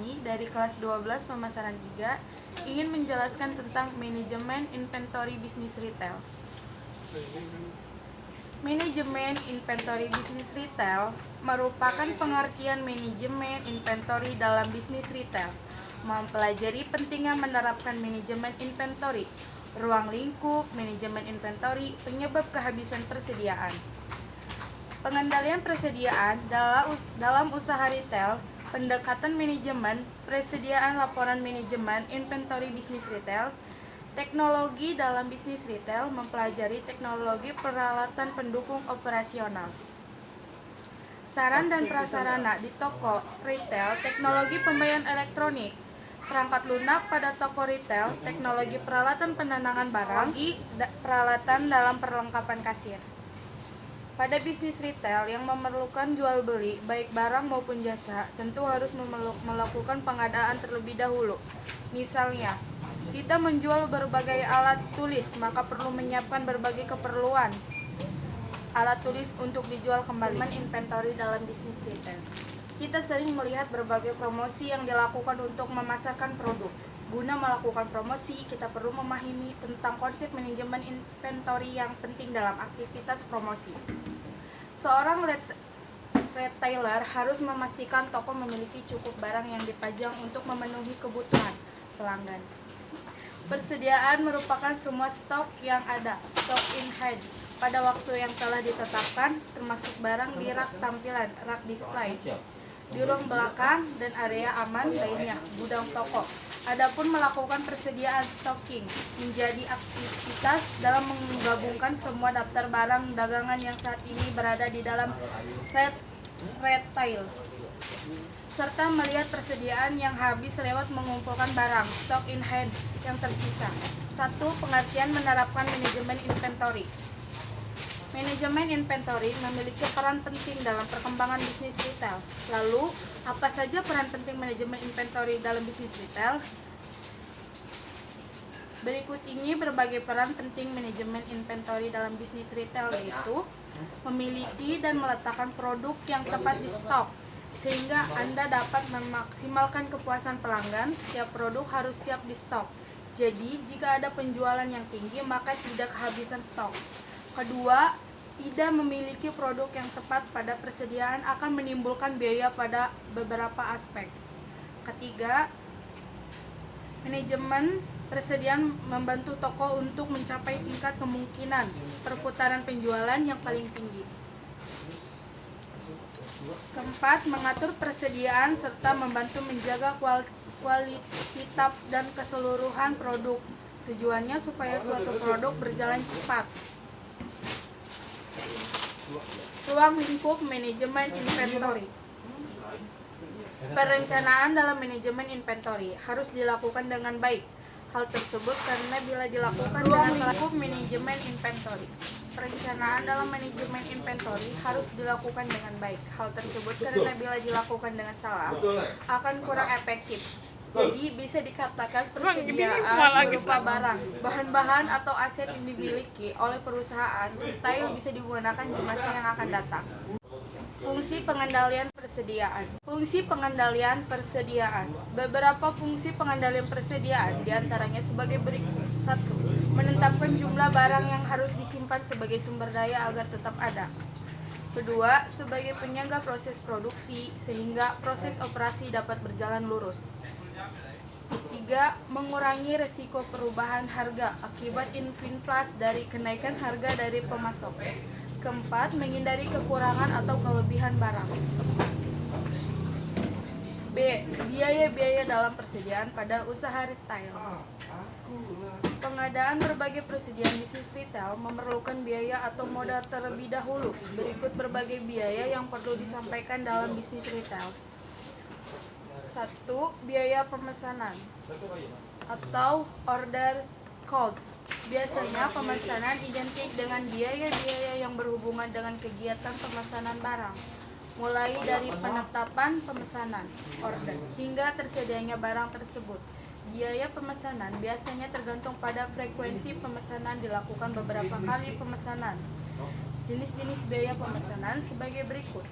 Suryani dari kelas 12 pemasaran 3 ingin menjelaskan tentang manajemen inventory bisnis retail. Manajemen inventory bisnis retail merupakan pengertian manajemen inventory dalam bisnis retail, mempelajari pentingnya menerapkan manajemen inventory, ruang lingkup manajemen inventory, penyebab kehabisan persediaan. Pengendalian persediaan dalam usaha retail, pendekatan manajemen, persediaan laporan manajemen inventory bisnis retail, teknologi dalam bisnis retail, mempelajari teknologi peralatan pendukung operasional. Saran dan prasarana di toko retail, teknologi pembayaran elektronik, perangkat lunak pada toko retail, teknologi peralatan penandanan barang, peralatan dalam perlengkapan kasir. Pada bisnis retail yang memerlukan jual beli, baik barang maupun jasa, tentu harus melakukan pengadaan terlebih dahulu. Misalnya, kita menjual berbagai alat tulis, maka perlu menyiapkan berbagai keperluan alat tulis untuk dijual kembali. Inventory dalam bisnis retail. Kita sering melihat berbagai promosi yang dilakukan untuk memasarkan produk. Guna melakukan promosi, kita perlu memahami tentang konsep manajemen inventory yang penting dalam aktivitas promosi. Seorang retailer harus memastikan toko memiliki cukup barang yang dipajang untuk memenuhi kebutuhan pelanggan. Persediaan merupakan semua stok yang ada, stock in hand, pada waktu yang telah ditetapkan, termasuk barang di rak tampilan, rak display, di ruang belakang, dan area aman lainnya, gudang toko. Adapun melakukan persediaan stocking menjadi aktivitas dalam menggabungkan semua daftar barang dagangan yang saat ini berada di dalam retail, serta melihat persediaan yang habis lewat mengumpulkan barang stock in hand yang tersisa. 1. Pengertian menerapkan manajemen inventory. Manajemen inventory memiliki peran penting dalam perkembangan bisnis retail. Lalu, apa saja peran penting manajemen inventory dalam bisnis retail? Berikut ini berbagai peran penting manajemen inventory dalam bisnis retail, yaitu memiliki dan meletakkan produk yang tepat di stok, sehingga Anda dapat memaksimalkan kepuasan pelanggan. Setiap produk harus siap di stok. Jadi, jika ada penjualan yang tinggi, maka tidak kehabisan stok. Kedua, tidak memiliki produk yang tepat pada persediaan akan menimbulkan biaya pada beberapa aspek. Ketiga, manajemen persediaan membantu toko untuk mencapai tingkat kemungkinan perputaran penjualan yang paling tinggi. Keempat, mengatur persediaan serta membantu menjaga kualitas dan keseluruhan produk. Tujuannya supaya suatu produk berjalan cepat. Ruang lingkup manajemen inventory. Perencanaan dalam manajemen inventory harus dilakukan dengan baik. Hal tersebut karena bila dilakukan dengan lingkup manajemen inventory. Perencanaan dalam manajemen inventory harus dilakukan dengan baik. Hal tersebut karena bila dilakukan dengan salah akan kurang efektif. Jadi bisa dikatakan persediaan berupa barang, bahan-bahan atau aset yang dimiliki oleh perusahaan retail bisa digunakan di masa yang akan datang. Fungsi pengendalian persediaan. Fungsi pengendalian persediaan. Beberapa fungsi pengendalian persediaan diantaranya sebagai berikut. 1. Menetapkan jumlah barang yang harus disimpan sebagai sumber daya agar tetap ada. Kedua, sebagai penyangga proses produksi sehingga proses operasi dapat berjalan lurus. 3. Mengurangi risiko perubahan harga akibat inflasi dari kenaikan harga dari pemasok. Keempat, menghindari kekurangan atau kelebihan barang. B. Biaya-biaya dalam persediaan pada usaha retail. Pengadaan berbagai persediaan bisnis retail memerlukan biaya atau modal terlebih dahulu. Berikut berbagai biaya yang perlu disampaikan dalam bisnis retail. 1. Biaya pemesanan atau order cost. Biasanya pemesanan identik dengan biaya-biaya yang berhubungan dengan kegiatan pemesanan barang, mulai dari penetapan pemesanan order hingga tersedianya barang tersebut. Biaya pemesanan biasanya tergantung pada frekuensi pemesanan dilakukan beberapa kali pemesanan. Jenis-jenis biaya pemesanan sebagai berikut.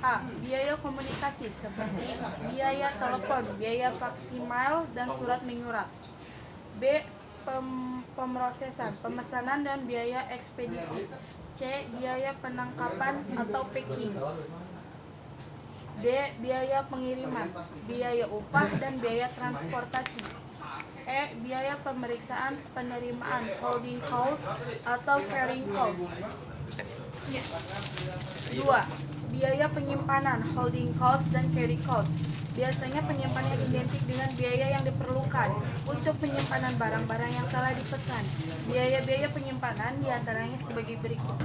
A. Biaya komunikasi seperti biaya telepon, biaya faksimal, dan surat menyurat. B. Pemrosesan, pemesanan dan biaya ekspedisi. C. Biaya penangkapan atau packing. D. Biaya pengiriman, biaya upah dan biaya transportasi. E. Biaya pemeriksaan penerimaan, holding cost atau carrying cost. 2. Biaya penyimpanan, holding cost dan carry cost. Biasanya penyimpanan identik dengan biaya yang diperlukan untuk penyimpanan barang-barang yang telah dipesan. Biaya-biaya penyimpanan diantaranya sebagai berikut.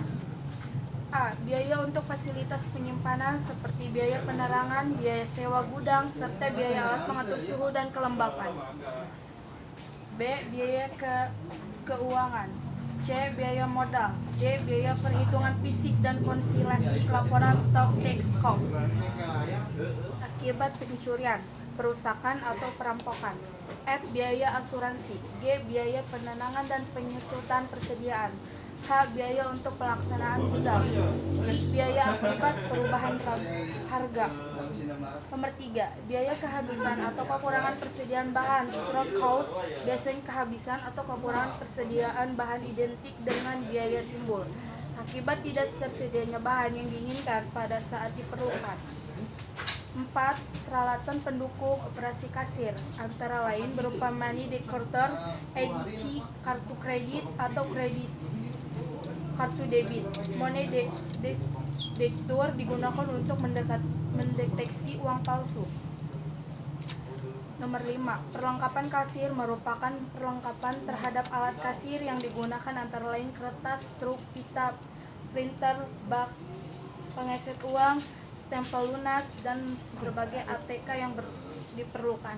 A. Biaya untuk fasilitas penyimpanan seperti biaya penerangan, biaya sewa gudang, serta biaya alat pengatur suhu dan kelembapan. B. Biaya keuangan. C. Biaya modal. D. Biaya perhitungan fisik dan konsilasi laporan stock tax cost. Akibat pencurian, perusakan atau perampokan. F. Biaya asuransi. G. Biaya penenangan dan penyusutan persediaan. H. Biaya untuk pelaksanaan gudang. I. Biaya akibat perubahan harga. Nomor 3. Biaya kehabisan atau kekurangan persediaan bahan, stock cost. Biasanya kehabisan atau kekurangan persediaan bahan identik dengan biaya timbul akibat tidak tersedianya bahan yang diinginkan pada saat diperlukan. 4. Peralatan pendukung operasi kasir, antara lain berupa money decoder, EDC, kartu kredit atau kartu debit. Money detector digunakan untuk mendeteksi uang palsu. Nomor 5. Perlengkapan kasir merupakan perlengkapan terhadap alat kasir yang digunakan antara lain kertas, struk, pita, printer, bak pengeset uang, stempel lunas, dan berbagai ATK yang diperlukan.